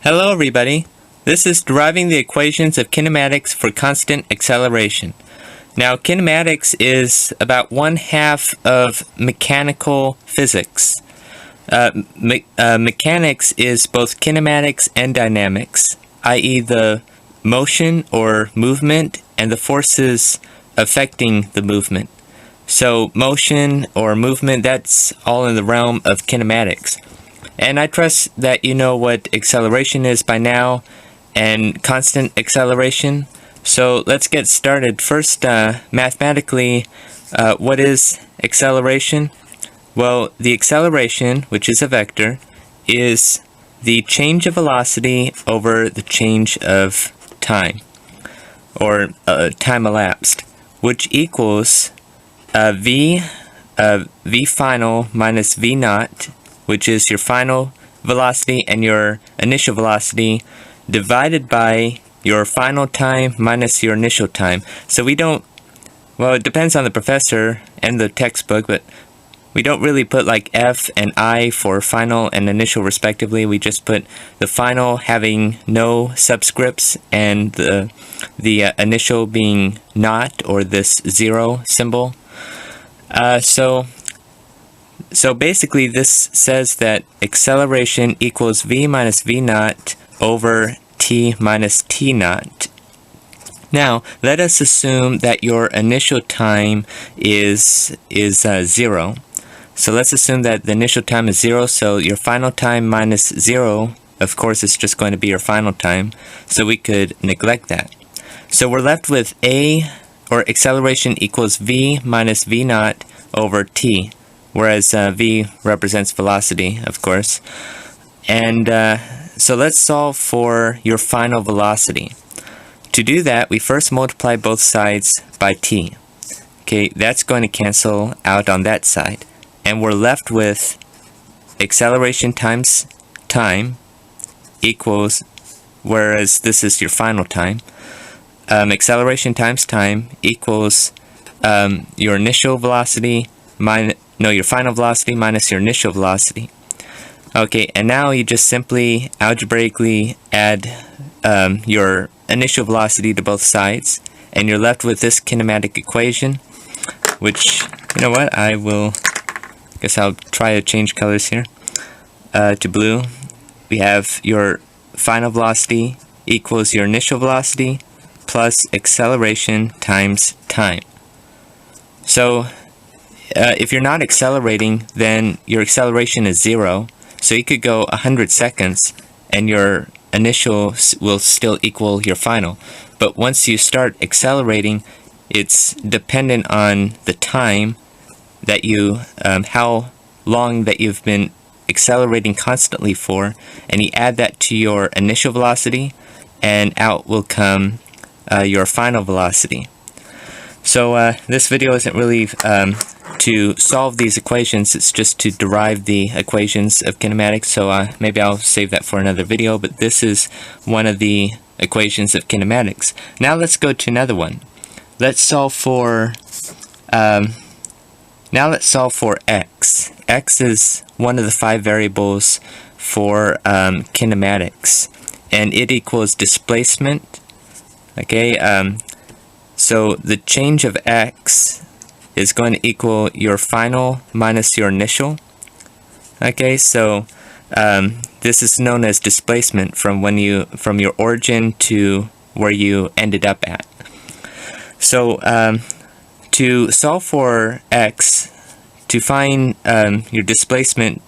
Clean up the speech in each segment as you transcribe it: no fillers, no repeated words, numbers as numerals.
Hello everybody, this is Deriving the Equations of Kinematics for Constant Acceleration. Now kinematics is about one half of mechanical physics. Mechanics is both kinematics and dynamics, i.e. the motion or movement and the forces affecting the movement. So motion or movement, that's all in the realm of kinematics. And I trust that you know what acceleration is by now and constant acceleration. So let's get started. First, mathematically, what is acceleration? Well, the acceleration, which is a vector, is the change of velocity over the change of time, or time elapsed, which equals v final minus v naught, which is your final velocity and your initial velocity, divided by your final time minus your initial time. So we don't, well, it depends on the professor and the textbook, but we don't really put like F and I for final and initial respectively. We just put the final having no subscripts and the initial being not, or this zero symbol. So basically this says that acceleration equals v minus v naught over t minus t naught. Now let us assume that your initial time is 0. So let's assume that the initial time is 0, so your final time minus 0, of course, is just going to be your final time, so we could neglect that. So we're left with a, or acceleration equals v minus v naught over t, whereas v represents velocity, of course. And so let's solve for your final velocity. To do that, we first multiply both sides by t. Okay, that's going to cancel out on that side. And we're left with acceleration times time equals, whereas this is your final time, acceleration times time equals your initial velocity your final velocity minus your initial velocity. Okay, and now you just simply algebraically add your initial velocity to both sides, and you're left with this kinematic equation, which, you know what, I'll try to change colors here to blue. We have your final velocity equals your initial velocity plus acceleration times time. So if you're not accelerating, then your acceleration is 0. So you could go 100 seconds and your initial will still equal your final. But once you start accelerating, it's dependent on the time that you, how long that you've been accelerating constantly for, and you add that to your initial velocity, and out will come your final velocity. So this video isn't really to solve these equations, it's just to derive the equations of kinematics, so maybe I'll save that for another video, but this is one of the equations of kinematics. Now let's go to another one. Let's solve for x. X is one of the 5 variables for kinematics, and it equals displacement. Okay, so the change of x is going to equal your final minus your initial. Okay, so this is known as displacement from your origin to where you ended up at. So to solve for x, to find your displacement,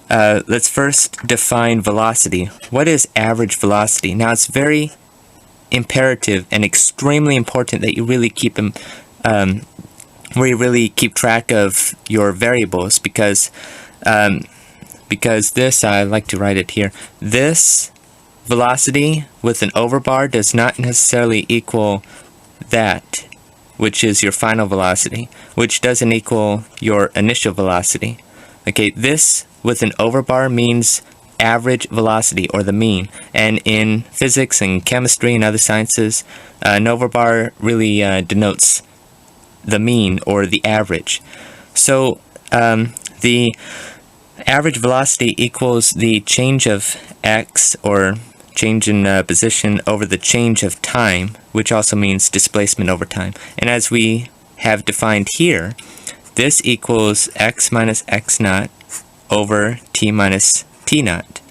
let's first define velocity. What is average velocity? Now it's very imperative and extremely important that you really keep them where you really keep track of your variables, because this, I like to write it here, this velocity with an overbar does not necessarily equal that, which is your final velocity, which doesn't equal your initial velocity. Okay, this with an overbar means average velocity, or the mean, and in physics and chemistry and other sciences, an overbar really denotes the mean or the average. So the average velocity equals the change of x, or change in position over the change of time, which also means displacement over time. And as we have defined here, this equals x minus x naught over t minus t naught.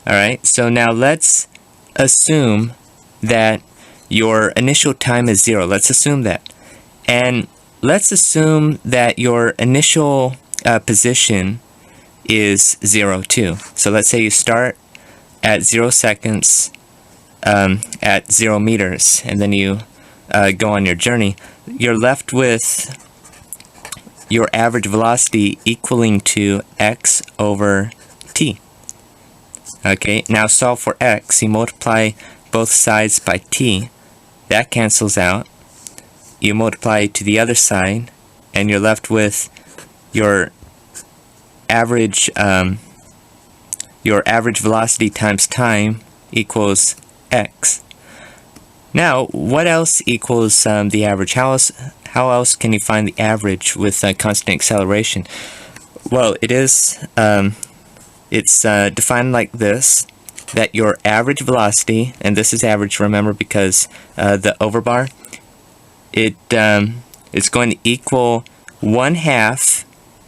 Alright, so now let's assume that your initial time is 0. Let's assume that. And let's assume that your initial position is 0 too. So let's say you start at 0 seconds at 0 meters, and then you go on your journey. You're left with your average velocity equaling to x over t. Okay, now solve for x. You multiply both sides by t. That cancels out. You multiply to the other side, and you're left with your average velocity times time equals x. Now, what else equals the average? How else can you find the average with constant acceleration? Well, it's defined like this, that your average velocity, and this is average, remember, because the overbar, it's going to equal 1/2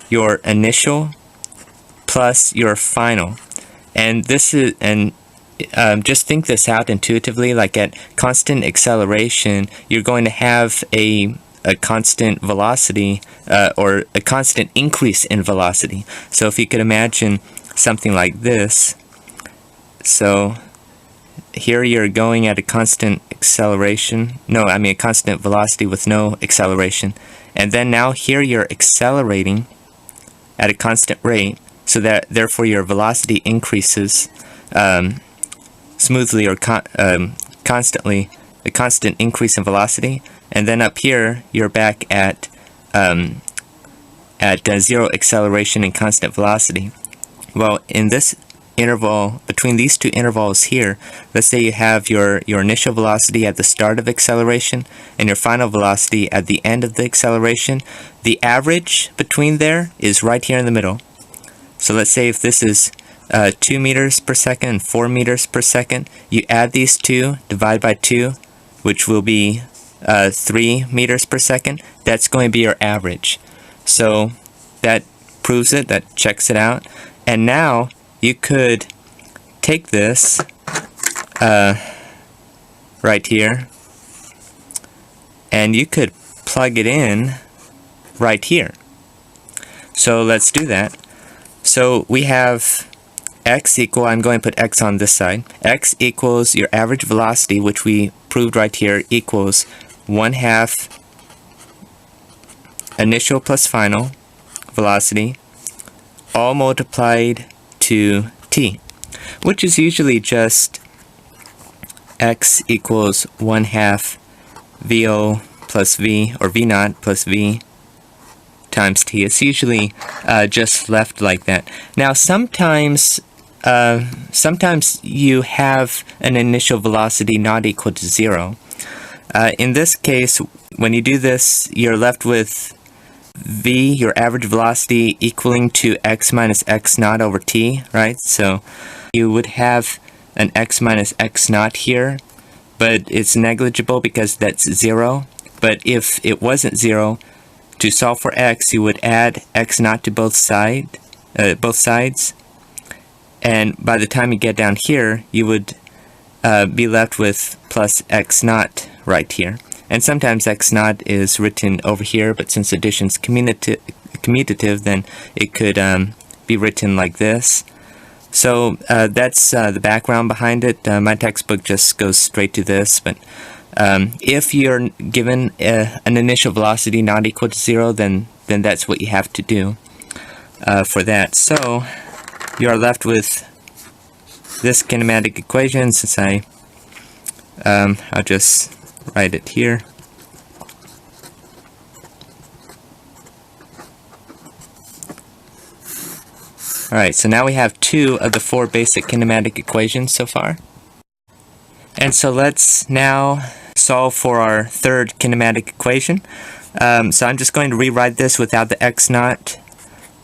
your initial plus your final. And this is, just think this out intuitively, like at constant acceleration, you're going to have a constant velocity, or a constant increase in velocity. So if you could imagine something like this, so here you're going at a constant acceleration, a constant velocity with no acceleration, and then now here you're accelerating at a constant rate, so that therefore your velocity increases smoothly or constantly, a constant increase in velocity, and then up here you're back at 0 acceleration and constant velocity. Well, in this interval, between these two intervals here, let's say you have your initial velocity at the start of acceleration and your final velocity at the end of the acceleration. The average between there is right here in the middle. So let's say if this is 2 meters per second and 4 meters per second, you add these two, divide by 2, which will be 3 meters per second. That's going to be your average. So that proves it, that checks it out. And now you could take this right here, and you could plug it in right here. So let's do that. So we have x equal, I'm going to put x on this side, x equals your average velocity, which we proved right here, equals 1/2 initial plus final velocity, all multiplied to t, which is usually just x equals 1/2 VO plus V, or V naught plus V times t. It's usually just left like that. Now sometimes you have an initial velocity not equal to 0. In this case, when you do this, you're left with v, your average velocity, equaling to x minus x naught over t, right? So you would have an x minus x naught here, but it's negligible because that's 0. But if it wasn't 0, to solve for x, you would add x naught to both sides, and by the time you get down here, you would be left with plus x naught right here. And sometimes x naught is written over here, but since addition is commutative, then it could be written like this. So that's the background behind it. My textbook just goes straight to this, but if you're given an initial velocity not equal to 0, then that's what you have to do for that. So you are left with this kinematic equation. Since I'll just write it here. Alright, so now we have 2 of the 4 basic kinematic equations so far. And so let's now solve for our third kinematic equation. So I'm just going to rewrite this without the x naught.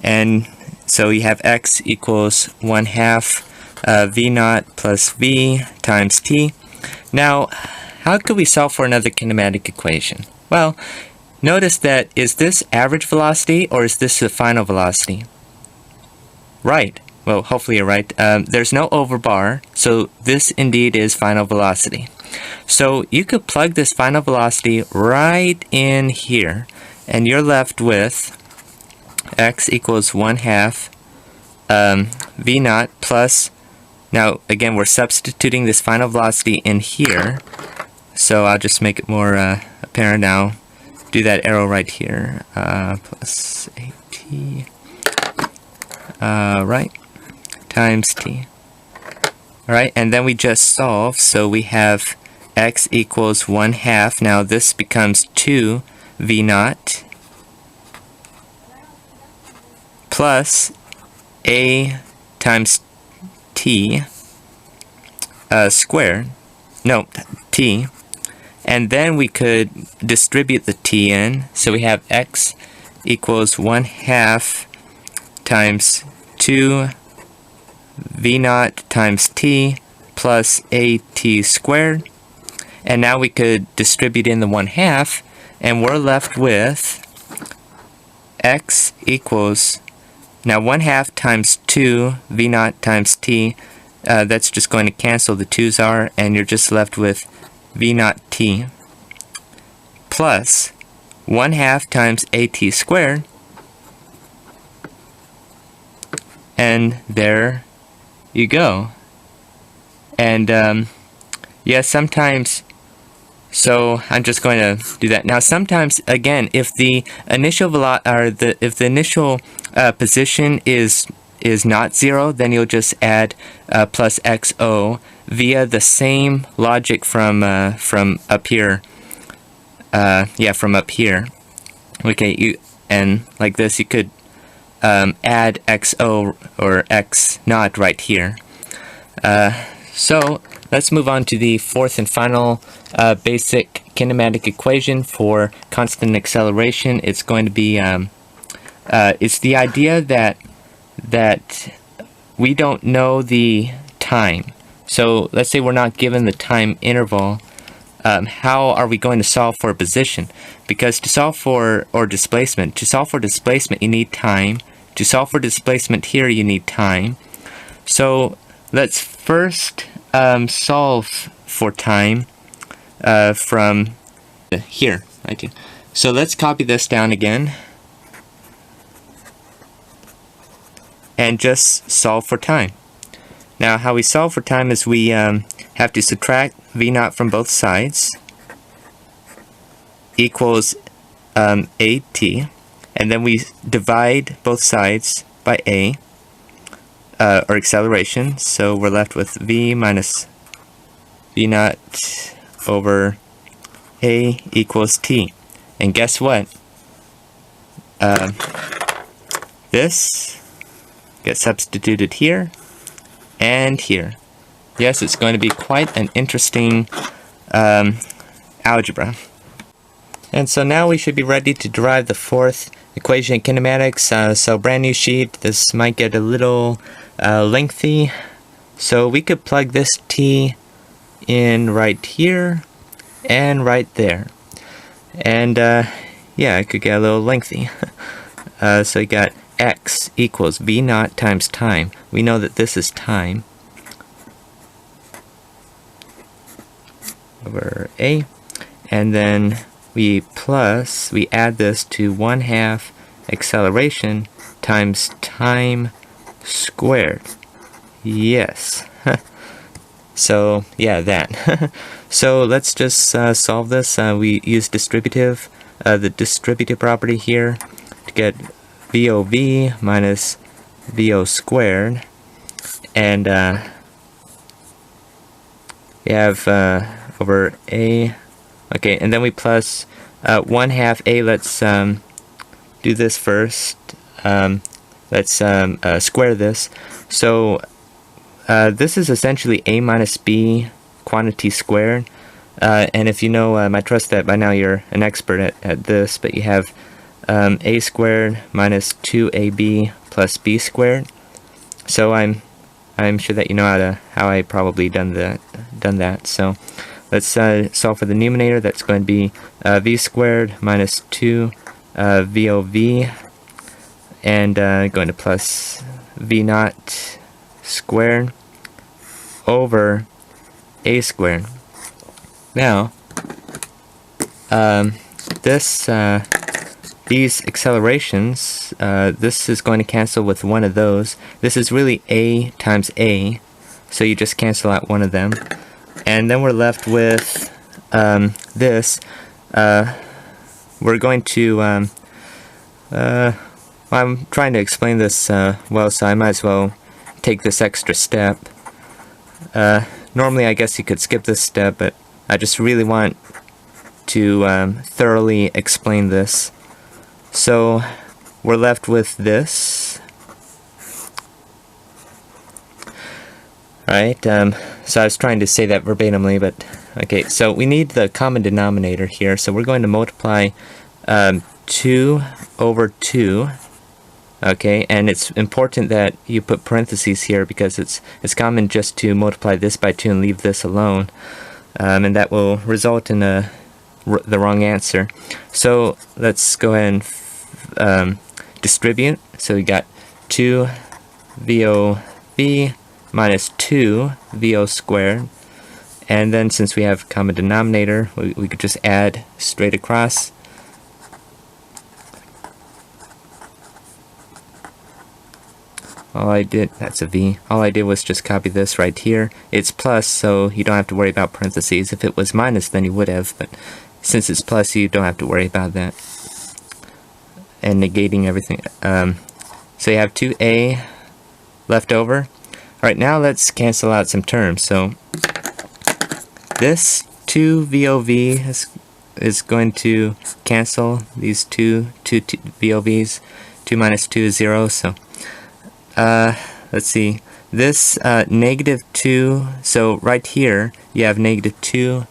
And so you have x equals 1/2 v naught plus v times t. Now, how could we solve for another kinematic equation? Well, notice that, is this average velocity or is this the final velocity? Right. Well, hopefully you're right. There's no overbar, so this indeed is final velocity. So you could plug this final velocity right in here, and you're left with x equals 1/2 v naught plus, now again we're substituting this final velocity in here, so I'll just make it more apparent now. Do that arrow right here, plus at, right, times t. Alright, and then we just solve, so we have x equals 1/2. Now this becomes 2 v naught plus a times t squared, no, t, and then we could distribute the t in, so we have x equals 1/2 times 2 v naught times t plus a t squared, and now we could distribute in the 1/2, and we're left with x equals, now 1/2 times 2 v naught times t, that's just going to cancel, the 2's are, and you're just left with v naught t plus 1/2 times at squared, and there you go. And yeah, sometimes, so I'm just going to do that. Now sometimes, again, if the initial position is not 0, then you'll just add plus xo via the same logic from up here. Yeah, from up here. Okay, and like this, you could add xo or x naught right here. So let's move on to the fourth and final basic kinematic equation for constant acceleration. It's going to be it's the idea that we don't know the time. So let's say we're not given the time interval. How are we going to solve for a position? Because to solve for displacement, you need time. To solve for displacement here, you need time. So let's first solve for time from here. Right here. So let's copy this down again and just solve for time. Now how we solve for time is we have to subtract v naught from both sides, equals at, and then we divide both sides by a, or acceleration, so we're left with v minus v naught over a equals t. And guess what? This gets substituted here and here. Yes, it's going to be quite an interesting algebra. And so now we should be ready to derive the fourth equation in kinematics. So brand new sheet, this might get a little lengthy. So we could plug this t in right here and right there. And yeah, it could get a little lengthy. So you got x equals v naught times time. We know that this is time over a, and then we add this to 1/2 acceleration times time squared. Yes. So yeah, that. So let's just solve this. We use distributive, the distributive property here to get VOV minus VO squared, and we have over a. Okay, and then we plus 1/2 a. Let's do this first. Let's square this. So this is essentially a minus b quantity squared. And if you know, I trust that by now you're an expert at this, but you have a squared minus 2ab plus b squared. So I'm I'm sure that you know how I probably done that. So let's solve for the numerator. That's going to be v squared minus 2 VOV, and going to plus v naught squared over a squared. Now, these accelerations, this is going to cancel with one of those. This is really a times a, so you just cancel out one of them. And then we're left with this. We're going to, I'm trying to explain this well, so I might as well take this extra step. Normally I guess you could skip this step, but I just really want to thoroughly explain this. So we're left with this. Right, so I was trying to say that verbatimly, but okay, so we need the common denominator here, so we're going to multiply 2 over 2. Okay, and it's important that you put parentheses here because it's common just to multiply this by 2 and leave this alone, and that will result in the wrong answer. So let's go ahead and distribute. So we got 2 VOV minus 2 VO squared, and then since we have common denominator, we could just add straight across. That's a V. All I did was just copy this right here. It's plus, so you don't have to worry about parentheses. If it was minus, then you would have, but since it's plus, you don't have to worry about that. And negating everything. So you have 2a left over. Alright, now let's cancel out some terms. So this 2 VOV is going to cancel these two VOVs. 2 minus 2 is 0, so let's see, this negative 2, so right here you have negative 2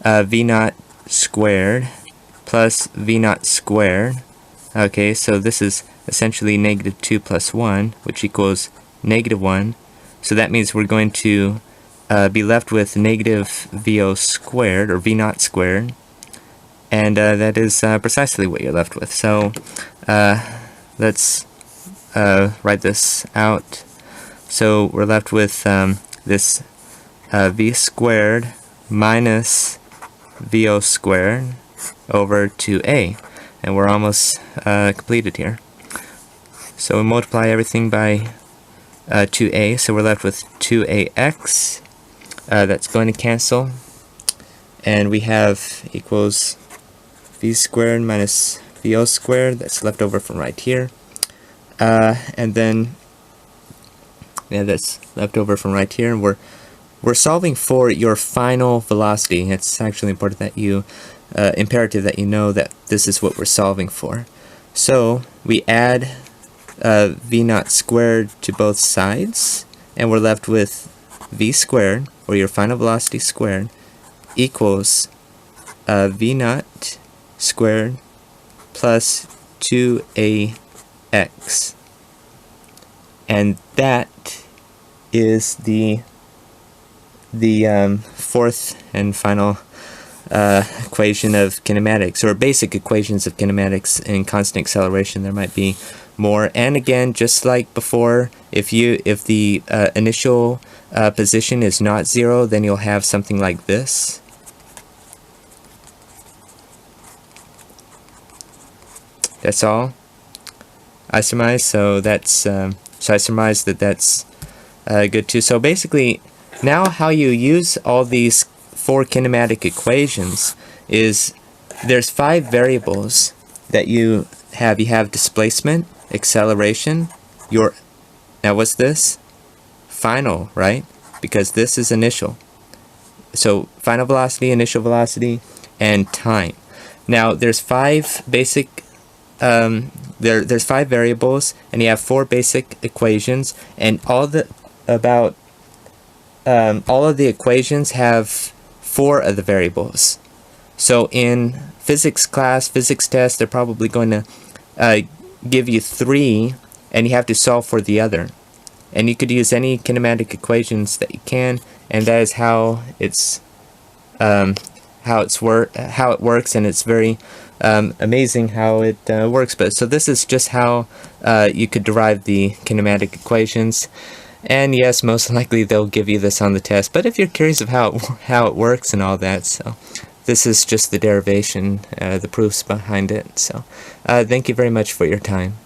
V naught squared plus V naught squared. Okay, so this is essentially negative 2 plus 1, which equals negative 1. So that means we're going to be left with negative VO squared, or V naught squared, and that is precisely what you're left with. So let's write this out. So we're left with this v squared minus VO squared over 2a, and we're almost completed here. So we multiply everything by 2a, so we're left with 2ax. That's going to cancel, and we have equals v squared minus VO squared. That's left over from right here. And then, yeah, that's left over from right here, and we're solving for your final velocity. It's actually important that you, imperative that you know that this is what we're solving for. So we add v naught squared to both sides, and we're left with v squared, or your final velocity squared, equals v naught squared plus 2ax, and that is the fourth and final equation of kinematics, or basic equations of kinematics in constant acceleration. There might be more, and again, just like before, if the initial position is not 0, then you'll have something like this. That's all I surmise. So that's so I surmise that that's good too. So basically, now how you use all these 4 kinematic equations is there's 5 variables that you have. You have displacement, acceleration, now what's this? Final, right? Because this is initial. So final velocity, initial velocity, and time. Now there's 5 basic there's 5 variables, and you have 4 basic equations, and all of the equations have 4 of the variables. So in physics class, physics test, they're probably going to give you 3, and you have to solve for the other. and you could use any kinematic equations that you can, and that is how it works, and it's very amazing how it works. But so this is just how you could derive the kinematic equations. And yes, most likely they'll give you this on the test, but if you're curious of how it works and all that, so this is just the derivation, the proofs behind it. So thank you very much for your time.